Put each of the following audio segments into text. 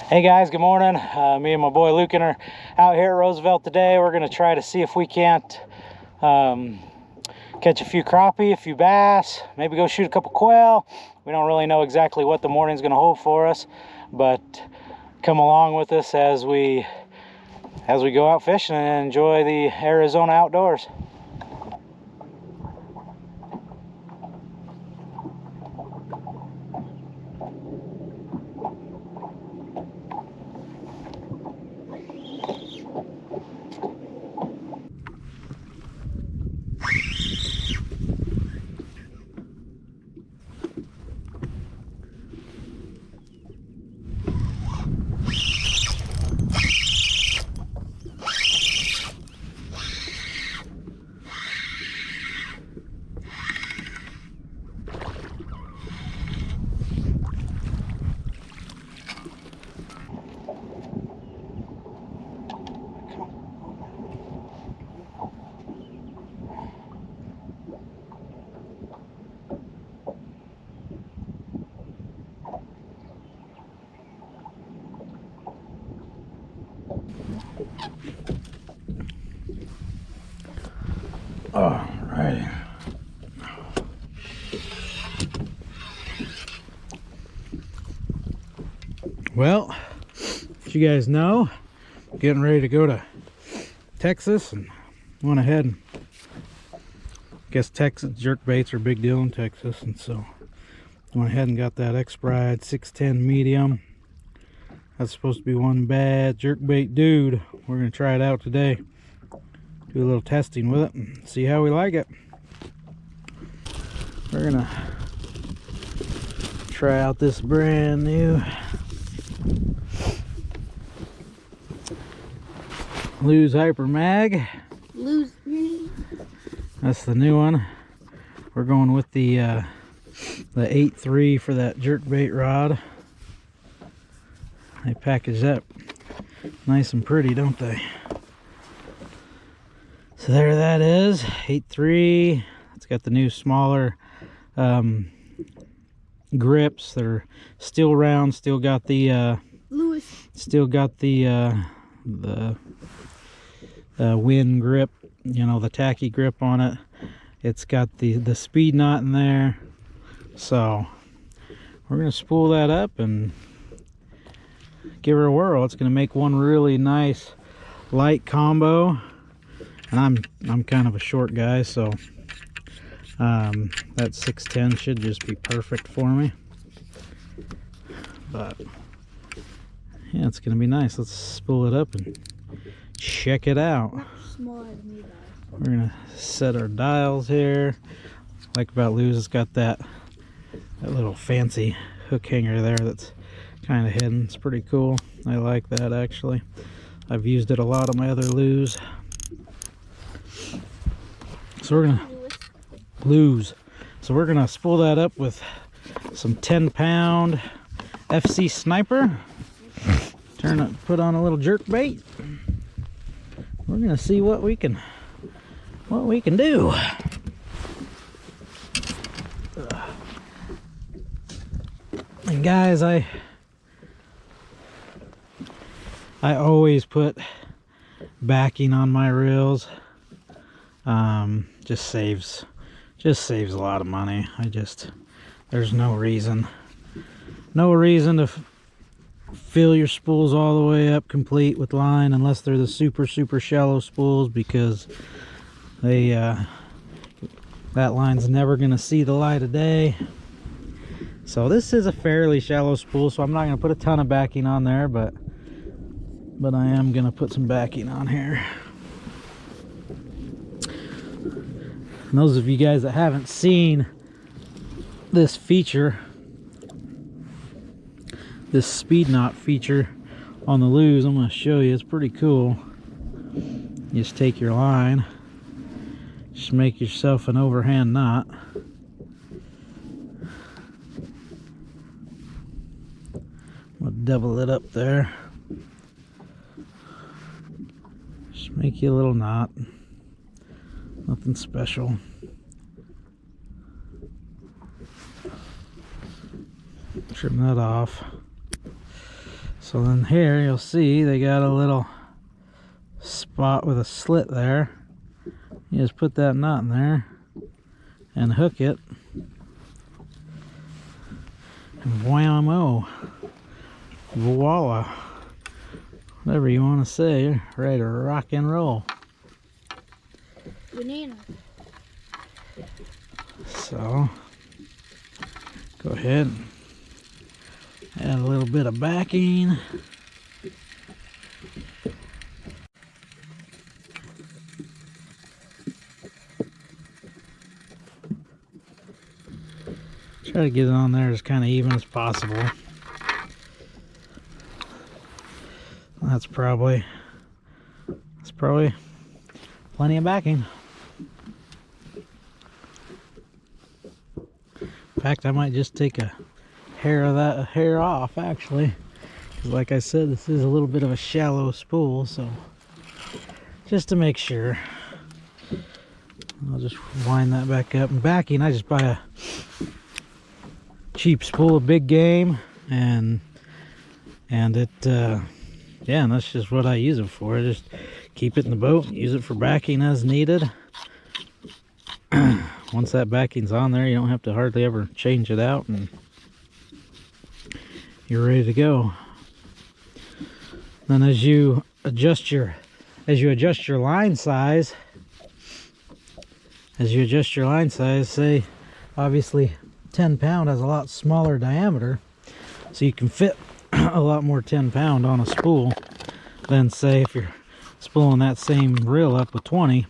Hey guys, good morning. Me and my boy Lucan are out here at Roosevelt today. We're going to try to see if we can't catch a few crappie, a few bass, maybe go shoot a couple quail. We don't really know exactly what the morning's going to hold for us, but come along with us as we go out fishing and enjoy the Arizona outdoors. All right. Well, as you guys know, getting ready to go to Texas, and went ahead and guess Texas jerkbaits are a big deal in Texas, and so went ahead and got that X-Bride 610 medium. That's supposed to be one bad jerkbait dude. We're gonna try it out today. Do a little testing with it and see how we like it. We're gonna try out this brand new Lose Hyper Mag. Lose. That's the new one. We're going with the 8.3 for that jerkbait rod. They package that nice and pretty, don't they? So there that is, 8.3. It's got the new smaller grips. They're still round, still got the wind grip, you know, the tacky grip on it. It's got the speed knot in there. So we're gonna spool that up and give her a whirl. It's gonna make one really nice light combo. And I'm kind of a short guy, so that 610 should just be perfect for me. But yeah, it's gonna be nice. Let's spool it up and check it out. We're gonna set our dials here. Like about Lose, it's got that little fancy hook hanger there that's kind of hidden. It's pretty cool. I like that actually. I've used it a lot on my other Lose. So we're gonna we're gonna spool that up with some 10-pound FC Sniper. Put on a little jerk bait. We're gonna see what we can do. And guys, I always put backing on my reels. Just saves a lot of money. There's no reason to fill your spools all the way up complete with line unless they're the super shallow spools, because that line's never gonna see the light of day. So this is a fairly shallow spool, so I'm not gonna put a ton of backing on there, but I am gonna put some backing on here. And those of you guys that haven't seen this feature, this speed knot feature on the Lose, I'm going to show you. It's pretty cool. You just take your line, just make yourself an overhand knot. I'll double it up there. Just make you a little knot. Nothing special. Trim that off. So then here you'll see they got a little spot with a slit there. You just put that knot in there and hook it, and whammo, voila, whatever you want to say, ready to rock and roll. Banana. So go ahead and add a little bit of backing. Try to get it on there as kind of even as possible. That's probably plenty of backing. In fact, I might just take a hair of that hair off, actually, because like I said, this is a little bit of a shallow spool, so just to make sure, I'll just wind that back up. And backing, I just buy a cheap spool of big game, and it yeah, and that's just what I use it for. I just keep it in the boat, use it for backing as needed. Once that backing's on there, you don't have to hardly ever change it out, and you're ready to go. Then as you adjust your line size, say obviously 10-pound has a lot smaller diameter, so you can fit a lot more 10-pound on a spool than, say, if you're spooling that same reel up with 20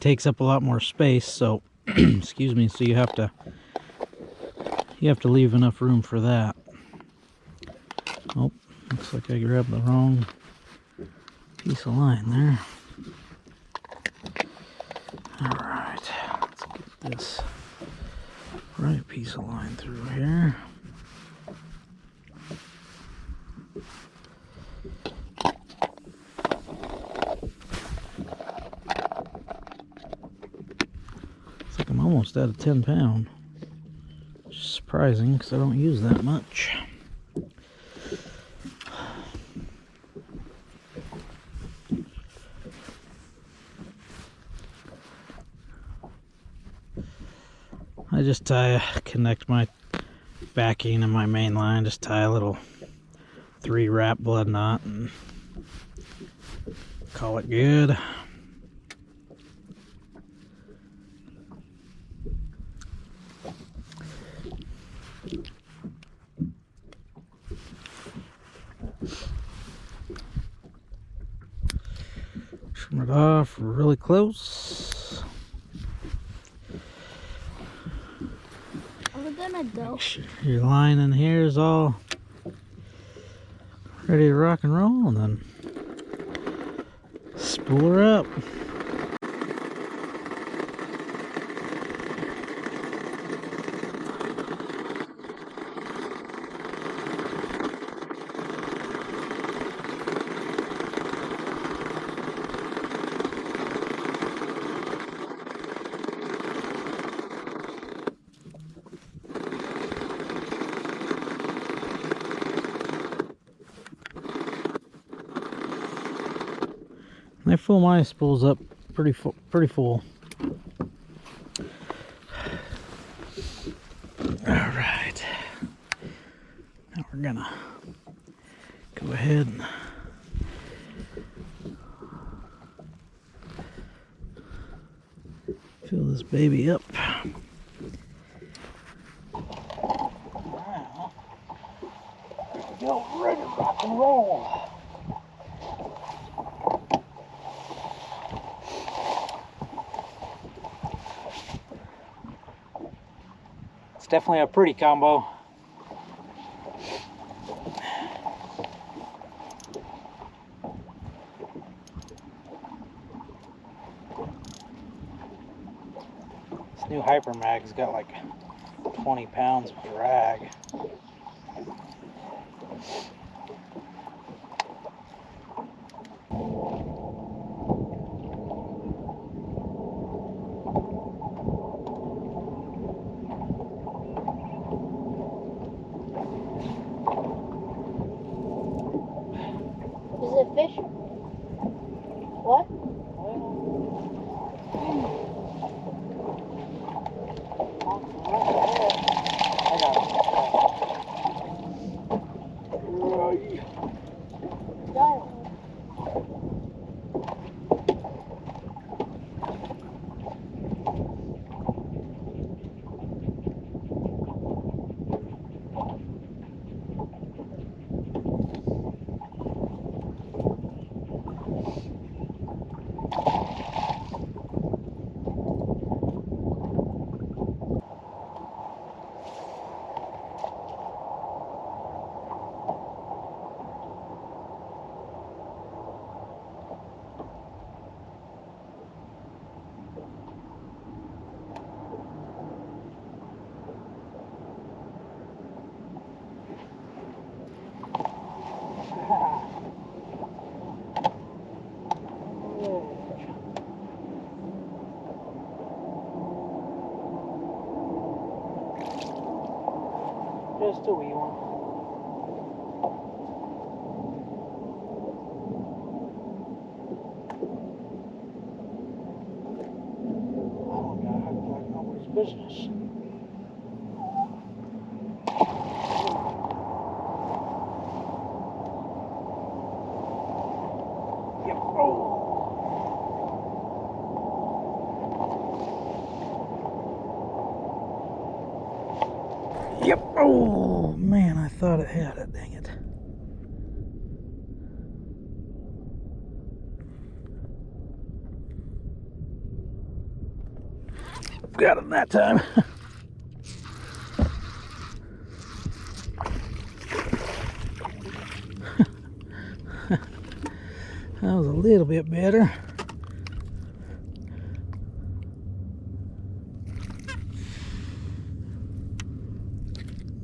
takes up a lot more space, so excuse me, so you have to leave enough room for that. Oh, looks like I grabbed the wrong piece of line there. Alright, let's get this right piece of line through here. It's like I'm almost out of 10-pound. Which is surprising because I don't use that much. I just connect my backing and my main line, just tie a little 3-wrap blood knot and call it good. Trim it off really close. Make sure your line in here is all ready to rock and roll, and then spool her up. I fill my spools up pretty full. All right, now we're gonna go ahead and fill this baby up. Now, go ready to rock and roll. Definitely a pretty combo. This new Hyper Mag's got like 20 pounds of drag. a wee one. That one got hooked like nobody's business. Yep. Oh. Yep. Oh man, I thought it had it. Dang it. Got it that time. That was a little bit better.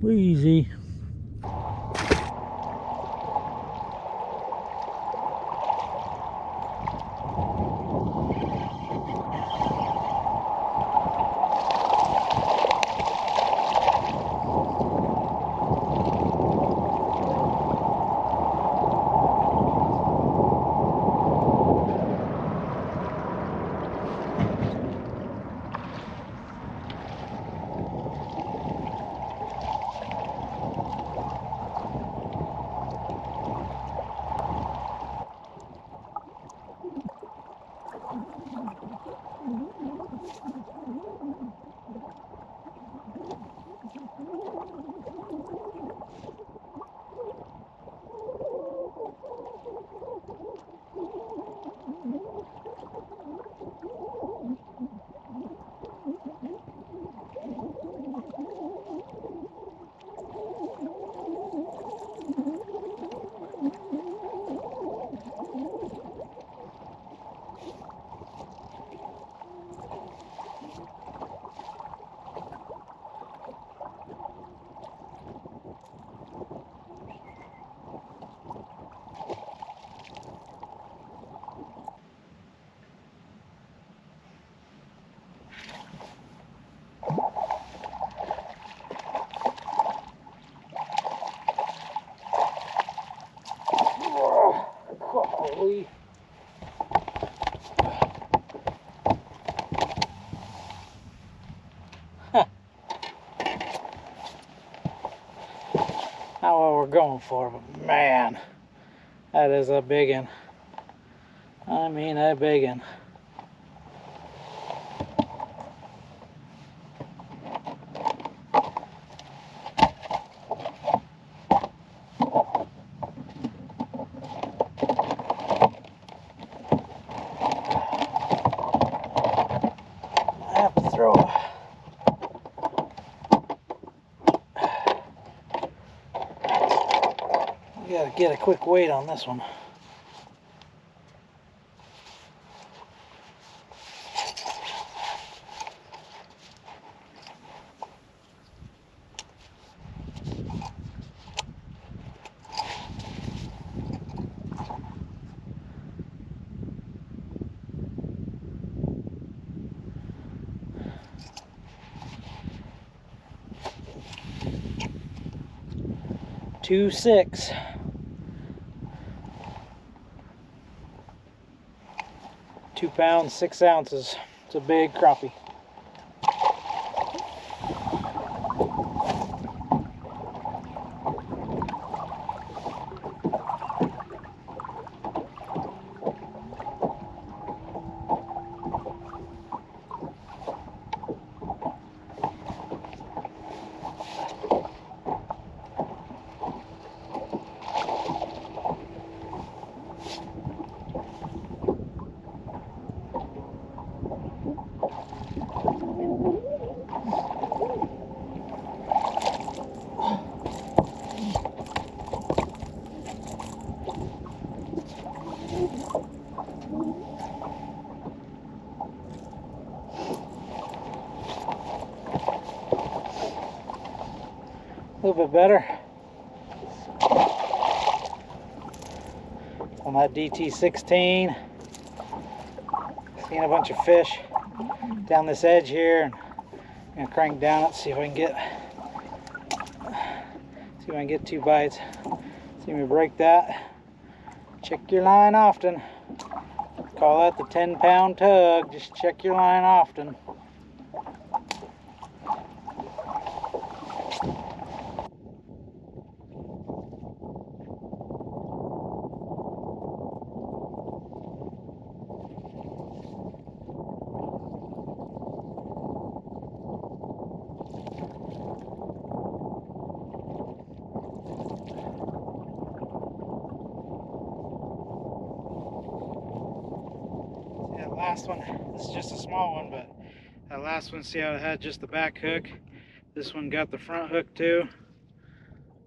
Wheezy. Holy. Not what we're going for, but man, that is a big one. I mean, a big one. I have to throw it. We gotta get a quick weight on this one. Two 6. 2 pounds, 6 ounces. It's a big crappie. A little bit better on that DT16. Seeing a bunch of fish down this edge here, and I'm gonna crank down it, see if I can get if I can get 2 bites. See me break that. Check your line often. Call that the 10-pound tug. Just check your line often. Last one, this is just a small one, but that last one, see how it had just the back hook? This one got the front hook too.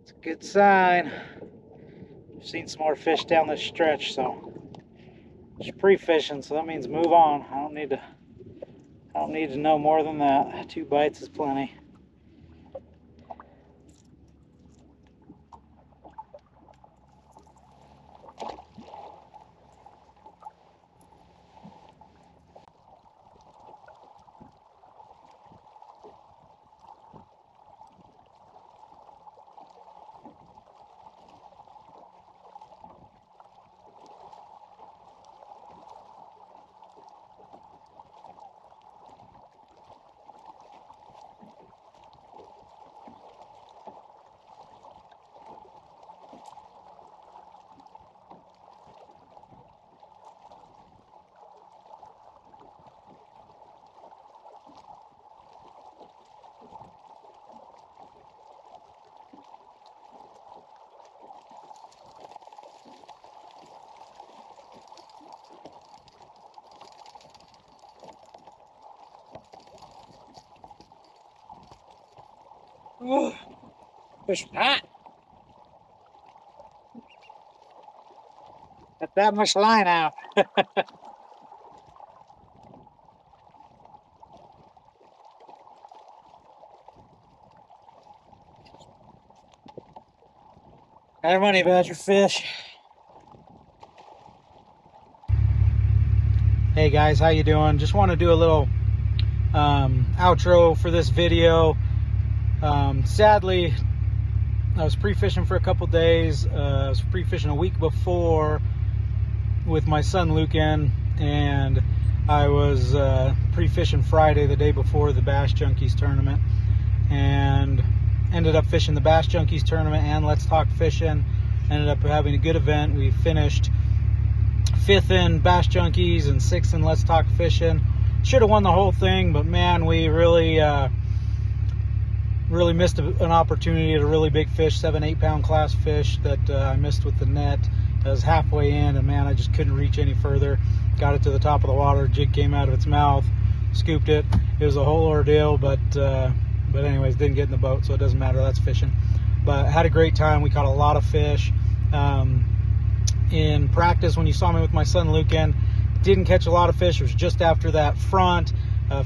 It's a good sign. I've seen some more fish down this stretch, so it's pre-fishing, so that means move on. I don't need to know more than that. 2 bites is plenty. Ooh, fish hot. Got that much line out. Got money about your fish. Hey guys, how you doing? Just want to do a little outro for this video. Sadly, I was pre-fishing for a couple days. I was pre-fishing a week before with my son Lucan, and I was pre-fishing Friday, the day before the Bass Junkies tournament, and ended up fishing the Bass Junkies tournament and Let's Talk Fishing. Ended up having a good event. We finished 5th in Bass Junkies and 6th in Let's Talk Fishing. Should have won the whole thing, but man, we really missed an opportunity at a really big fish, 7-8 pound class fish that I missed with the net. I was halfway in, and man, I just couldn't reach any further. Got it to the top of the water, jig came out of its mouth, scooped it. It was a whole ordeal, but anyways, didn't get in the boat, so it doesn't matter. That's fishing. But had a great time. We caught a lot of fish. In practice, when you saw me with my son Lucan, didn't catch a lot of fish. It was just after that front.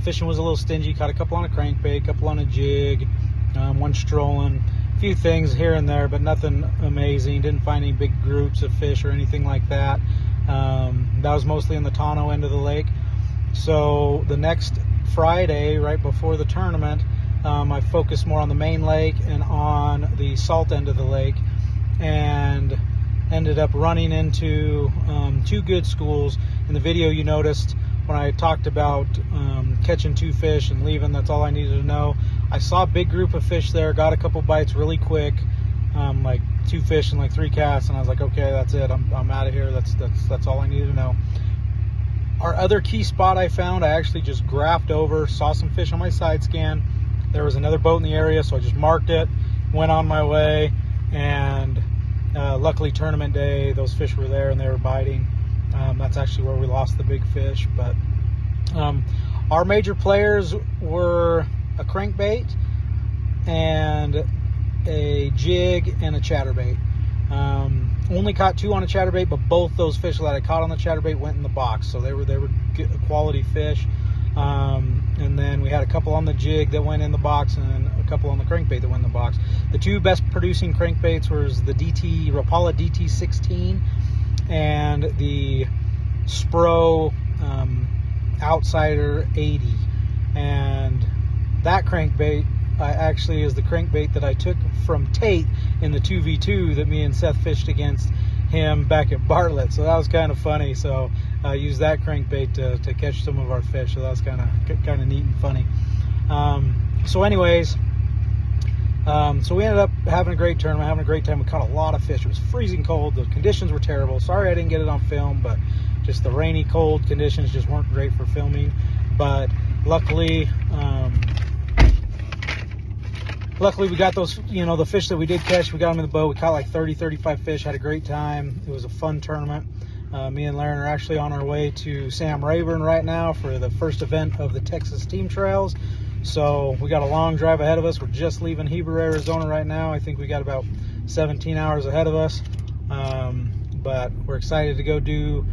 Fishing was a little stingy. Caught a couple on a crankbait, a couple on a jig, one strolling, a few things here and there, but nothing amazing. Didn't find any big groups of fish or anything like that. That was mostly in the Tonto end of the lake. So the next Friday, right before the tournament, I focused more on the main lake and on the salt end of the lake, and ended up running into 2 good schools. In the video you noticed when I talked about catching 2 fish and leaving, that's all I needed to know. I saw a big group of fish there, got a couple bites really quick, like 2 fish and like 3 casts, and I was like, okay, that's it, I'm out of here. That's all I needed to know. Our other key spot I found, I actually just graphed over, saw some fish on my side scan. There was another boat in the area, so I just marked it, went on my way, and luckily tournament day, those fish were there and they were biting. That's actually where we lost the big fish. But our major players were a crankbait and a jig and a chatterbait. Only caught 2 on a chatterbait, but both those fish that I caught on the chatterbait went in the box, so they were good quality fish. And then we had a couple on the jig that went in the box and a couple on the crankbait that went in the box. The 2 best producing crankbaits was the Rapala DT16 and the Spro Outsider 80. And that crankbait I actually is the crankbait that I took from Tate in the 2v2 that me and Seth fished against him back at Bartlett. So that was kind of funny. So I used that crankbait to catch some of our fish. So that was kind of neat and funny. So anyways, so we ended up having a great tournament, having a great time. We caught a lot of fish. It was freezing cold. The conditions were terrible. Sorry I didn't get it on film, but just the rainy, cold conditions just weren't great for filming. But luckily, we got those, you know, the fish that we did catch. We got them in the boat. We caught like 30, 35 fish. Had a great time. It was a fun tournament. Me and Lauren are actually on our way to Sam Rayburn right now for the first event of the Texas Team Trails. So we got a long drive ahead of us. We're just leaving Heber, Arizona right now. I think we got about 17 hours ahead of us. But we're excited to go do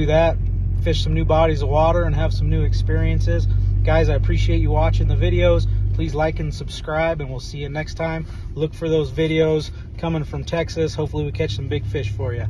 that, fish some new bodies of water and have some new experiences. Guys, I appreciate you watching the videos. Please like and subscribe, and we'll see you next time. Look for those videos coming from Texas. Hopefully we catch some big fish for you.